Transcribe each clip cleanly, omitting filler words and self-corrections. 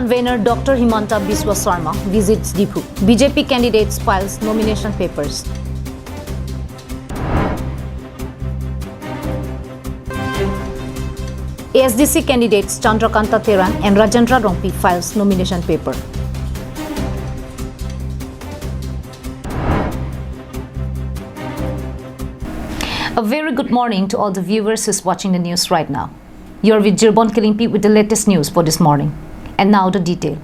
convener Dr. Himanta Biswa Sarma visits Dipu. BJP candidates files nomination papers. ASDC candidates Chandrakanta Terang and Rajendra Rompi files nomination paper. A very good morning to all the viewers who's watching the news right now. You're with Jirbon Kilimpi with the latest news for this morning. And now the detail.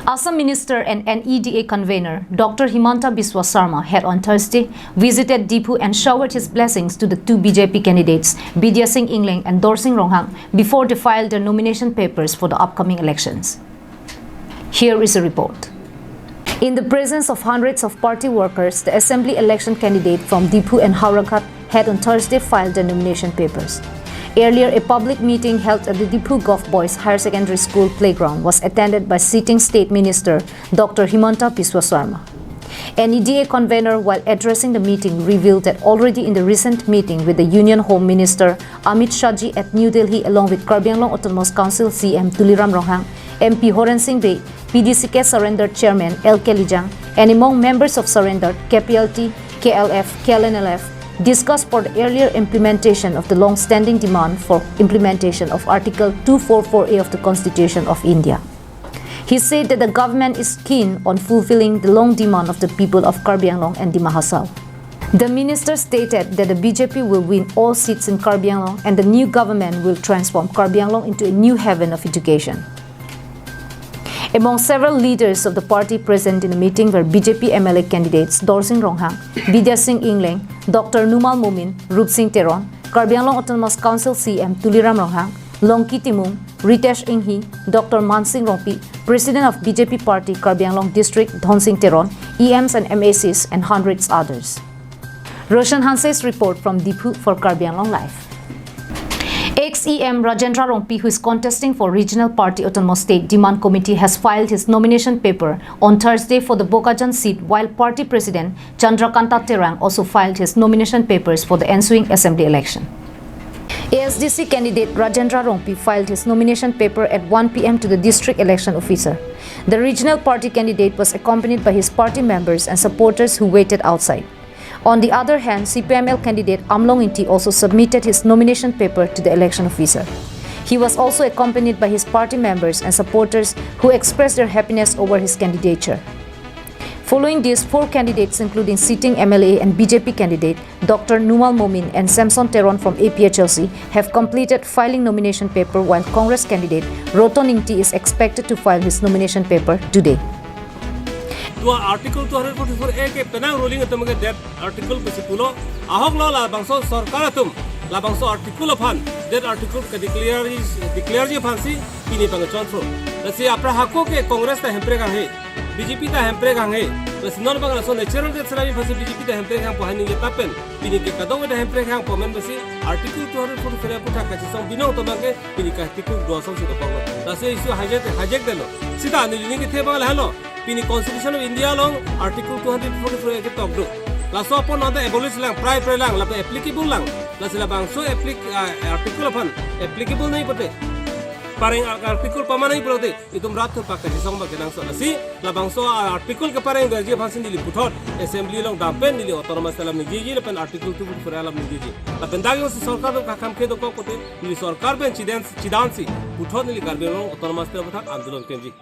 Assam Minister and NEDA convener Dr. Himanta Biswa Sarma had on Thursday visited Dipu and showered his blessings to the two BJP candidates, Bidya Singh Ingling and Dorsing Ronghang, before they filed their nomination papers for the upcoming elections. Here is a report. In the presence of hundreds of party workers, the assembly election candidate from Dipu and Hauragat had on Thursday filed their nomination papers. Earlier, a public meeting held at the Dipu Gulf Boys Higher Secondary School playground was attended by sitting State Minister Dr. Himanta Biswa Sarma. NEDA convener, while addressing the meeting, revealed that already in the recent meeting with the Union Home Minister Amit Shahji at New Delhi, along with Karbi Anglong Autonomous Council CM Tuliram Ronghang, MP Horan Singh Bey, PDCK Surrendered Chairman L. Kelijang, and among members of Surrendered, KPLT, KLF, KLNLF, discussed for the earlier implementation of the long-standing demand for implementation of Article 244A of the Constitution of India. He said that the government is keen on fulfilling the long demand of the people of Karbi Anglong and Dima Hasao. The minister stated that the BJP will win all seats in Karbi Anglong and the new government will transform Karbi Anglong into a new heaven of education. Among several leaders of the party present in the meeting were BJP MLA candidates Dorsing Ronghang, Bidya Singh Ingling, Dr. Numal Momin, Rup Singh Teron, Karbi Anglong Autonomous Council CM Tuliram Ronghang, Longki Timung, Ritesh Inghi, Dr. Mansingh Rompi, President of BJP Party Karbi Anglong District Dhon Singh Teron, EMs and MACs, and hundreds others. Roshan Hanse's report from Dipu for Karbi Anglong Live. Ex-EM Rajendra Rompi, who is contesting for Regional Party Autonomous State Demand Committee, has filed his nomination paper on Thursday for the Bokajan seat, while Party President Chandrakanta Terang also filed his nomination papers for the ensuing Assembly election. ASDC candidate Rajendra Rompi filed his nomination paper at 1 p.m. to the District Election Officer. The Regional Party candidate was accompanied by his party members and supporters who waited outside. On the other hand, CPML candidate Amlong Inti also submitted his nomination paper to the election officer. He was also accompanied by his party members and supporters who expressed their happiness over his candidature. Following this, four candidates, including sitting MLA and BJP candidate Dr. Numal Momin and Samson Teron from APHLC, have completed filing nomination paper, while Congress candidate Roton Ingti is expected to file his nomination paper today. Article 244A के पेना ruling तुम के date article पे सिपुलो आहक लो ला बंसो सरकार तुम ला बंसो article फान date article के declare जी फांसी पिनी पंग चंट्रो लसी अपरा हको के कांग्रेस ता हेम्प्रे का है बीजेपी ता हेम्प्रे का है लसी नॉन बंगला सो नेचुरल डेट सराबी फांसी बीजेपी ता हेम्प्रे का पहानी के तापेन पिनी के कदों में हेम्प्रे का पोमेन बसी आर्टिकल 244 पुटा का सम बिनो तो बंगे पिनी का आर्टिकल 200 से तो पागो लसी इशू हाइजेक देलो सीधा निजनी के थे बंगला hello Pini Constitution of India long Article 244 ke togdu. La so upon other abolish lang, prior lang, la applicable lang. La sila bang so article upon applicable nahi pate. Pareng article pama nahi pate. Itum rat tu pakai disong bagai nang so nasi. La bang so article ke pareng gaji phasin dili puthot. Assembly long dampen dili autonomous dalam niji lepen article 244 dalam niji. La pendagi usi sarkar tu kakam ke doko kote. Dili sarkar ben cidansi puthot dili karbi long autonomous dalam puthot andolon kenji.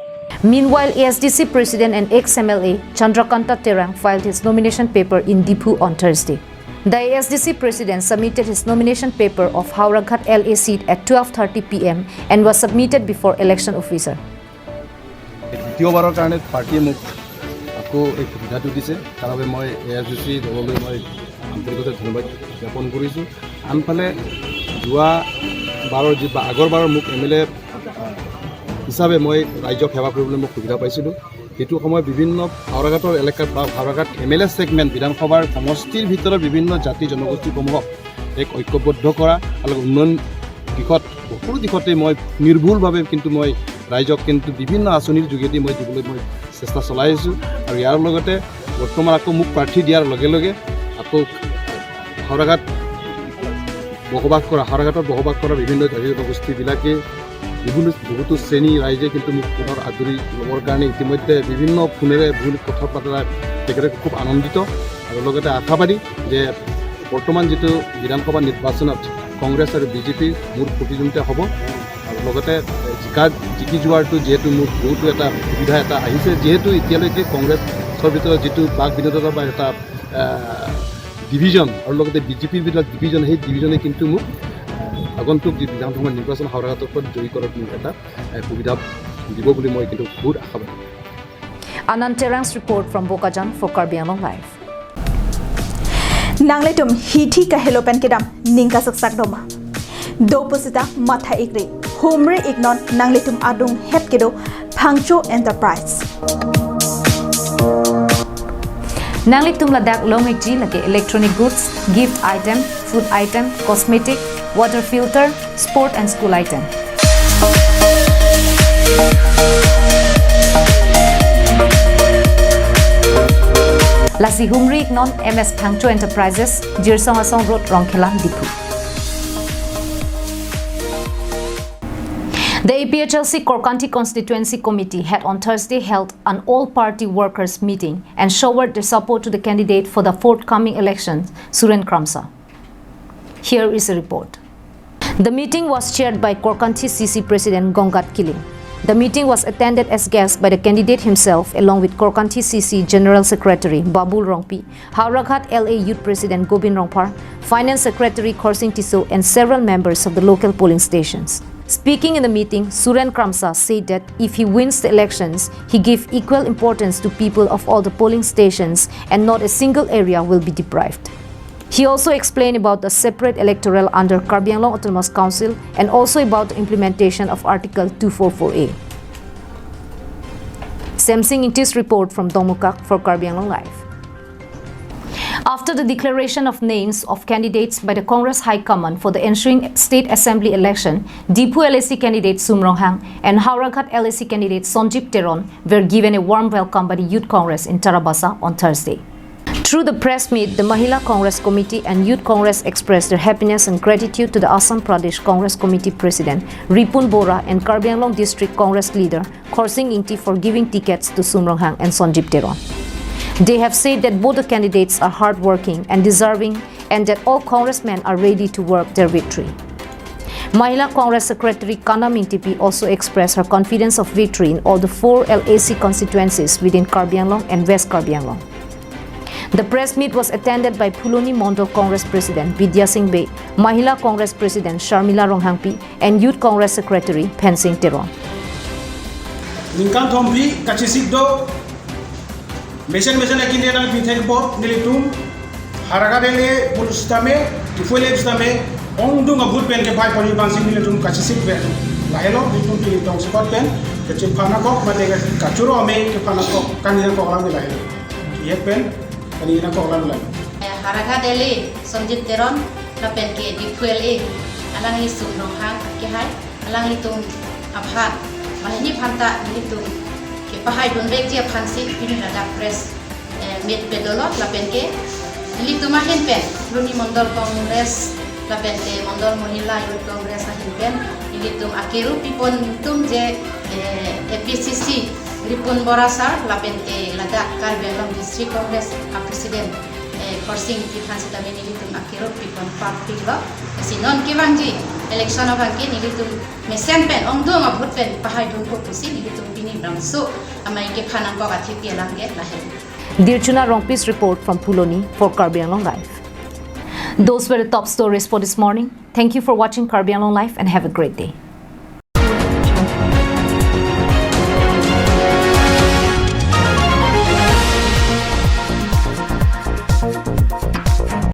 Meanwhile, ASDC President and ex-MLA Chandrakanta Terang filed his nomination paper in Dipu on Thursday. The ASDC President submitted his nomination paper of Hauragat LA seat at 12:30 p.m. and was submitted before election officer. দ্বিতীয়বাৰৰ কাৰণে পাৰ্টিয়ে মোক আকৌ এই সুবিধাটো দিছে তাৰ বাবে মই ASDC দললৈ মই আন্তৰিকভাৱে ধন্যবাদ জ্ঞাপন কৰিছোঁ। আনফালে যোৱা বাৰৰ যি আগৰবাৰৰ মোক MLA হিচাপে মই ৰাজ্যক সেৱা কৰিবলৈ মোক সুবিধা পাইছিলোঁ। সেইটো সময় বিভিন্ন হাওৰাঘাটৰ এলেকাত বা হাওৰাঘাট MLA সেগমেণ্ট বিধানসভাৰ সমষ্টিৰ ভিতৰত বিভিন্ন জাতি জনগোষ্ঠীসমূহক এক ঐক্যবদ্ধ কৰা আৰু উন্নয়ন দিশত সকলো দিশতে মই নিৰ্ভুলভাৱে কিন্তু মই ৰাজ্যক কিন্তু বিভিন্ন আঁচনিৰ যোগেদি মই দিবলৈ মই চেষ্টা চলাই আছোঁ। আৰু ইয়াৰ লগতে বৰ্তমান আকৌ মোক প্ৰাৰ্থী দিয়াৰ লগে লগে আকৌ হাওৰাঘাটত বসবাস কৰা বিভিন্ন জাতি জনগোষ্ঠীবিলাকে বহুতো শ্ৰেণী ৰাইজে কিন্তু মোক পুনৰ আদৰি ল'বৰ কাৰণে ইতিমধ্যে বিভিন্ন ফোনেৰে বহু কথা পতাৰ তেখেতে খুব আনন্দিত আৰু লগতে আশাবাদী যে বৰ্তমান যিটো বিধানসভা নিৰ্বাচনত কংগ্ৰেছ আৰু বিজেপিৰ মোৰ প্ৰতিদ্বন্দ্বিতা হ'ব আৰু লগতে জিকি যোৱাৰটো যিহেতু মোৰ বহুতো এটা সুবিধা এটা আহিছে যিহেতু এতিয়ালৈকে কংগ্ৰেছৰ ভিতৰত যিটো বাক বিনোদতা বা এটা ডিভিজন আৰু লগতে বিজেপিৰ ভিতৰত ডিভিজন সেই ডিভিজনে কিন্তু মোক আগন্তুক যি বিধানসভা নিৰ্বাচন হাওৰাঘাটৰ ওপৰত জয়ী কৰাত মোক এটা সুবিধা দিব বুলি মই কিন্তু বহুত আশাবাদী Anand Terang's report from Bokajan for Karbi Anglong Live. Nangletum hithi kahelopen kedam ningka saksak doma. Do posita matha ikre. Humre ignon nangletum adung het kedo Phangcho Enterprise. Nangletum ladak longekji lake electronic goods, gift item, food item, cosmetic, water filter, sport and school item. Lasi Humri non MS Phangcho Enterprises, Jirsong Asong Road, Rongkhela, Dipu. The APHLC Korkanti Constituency Committee had on Thursday held an all-party workers meeting and showed their support to the candidate for the forthcoming elections, Suren Kramsa. Here is a report. The meeting was chaired by Korkanti CC President Gongat Kiling. The meeting was attended as guest by the candidate himself along with Korkanti CC General Secretary Babul Rongpi, Hauraghat LA Youth President Gobin Rongpar, Finance Secretary Khorsing Tiso and several members of the local polling stations. Speaking in the meeting, Suren Kramsa said that if he wins the elections, he gives equal importance to people of all the polling stations and not a single area will be deprived. He also explained about the separate electoral under Karbi Anglong Autonomous Council and also about the implementation of Article 244A. Samsing Intis report from Domukak for Karbi Anglong Live. After the declaration of names of candidates by the Congress High Command for the ensuing State Assembly election, Dipu LAC candidate Sumrong Hang and Hauraghat LAC candidate Sonjip Teron were given a warm welcome by the Youth Congress in Tarabasa on Thursday. Through the press meet, the Mahila Congress Committee and Youth Congress expressed their happiness and gratitude to the Assam Pradesh Congress Committee President Ripun Bora and Karbi Anglong District Congress leader Khorsing Ingti for giving tickets to Sumrong Hang and Sonjip Teron. They have said that both the candidates are hardworking and deserving and that all congressmen are ready to work their victory. Mahila Congress Secretary Kana Mintipi also expressed her confidence of victory in all the 4 LAC constituencies within Karbi Anglong and West Karbi Anglong. The press meet was attended by Phuloni Mondal Congress President Vidya Singh Bey, Mahila Congress President Sharmila Ronghangpi and Youth Congress Secretary Phensing Teron. Ningkan thombi kachisik do mesen akinera bithai bot nilitum haragadele pulustame tifuele stame ongdung agut pen ke pai pori bansing nilitum kachisik pen lahelo bitum ki tong spot pen ke chipana ko matega kachuro ame ke pana ko kanira ko lam lahelo ye pen kanira ko lam lahelo haragadele Sonjip Teron na pen ke difuele alang li Sumrong Hang ke hai alang li tum abhat malini phanta nilitum ke pahai donbek je phansi pinina da press met pedolot la penke lituma hen pen luni mondol Congress la pente mondol Mahila Youth Congress hen pen litum akiru pipon tum je APCC Ripun Borasar la pente lada Karbi Anglong District Congress President Khorsing Phansi tamen litum akiru pipon party lo sinon kibangji election of angin litum mesen pen ongdong abut pen pahai don ko pusi litum bini bramso amai ke phanang ko gathi pialange lahe Dirchuna Rongpi's report from Phuloni for Karbi Anglong Live. Those were the top stories for this morning. Thank you for watching Karbi Anglong Live and have a great day.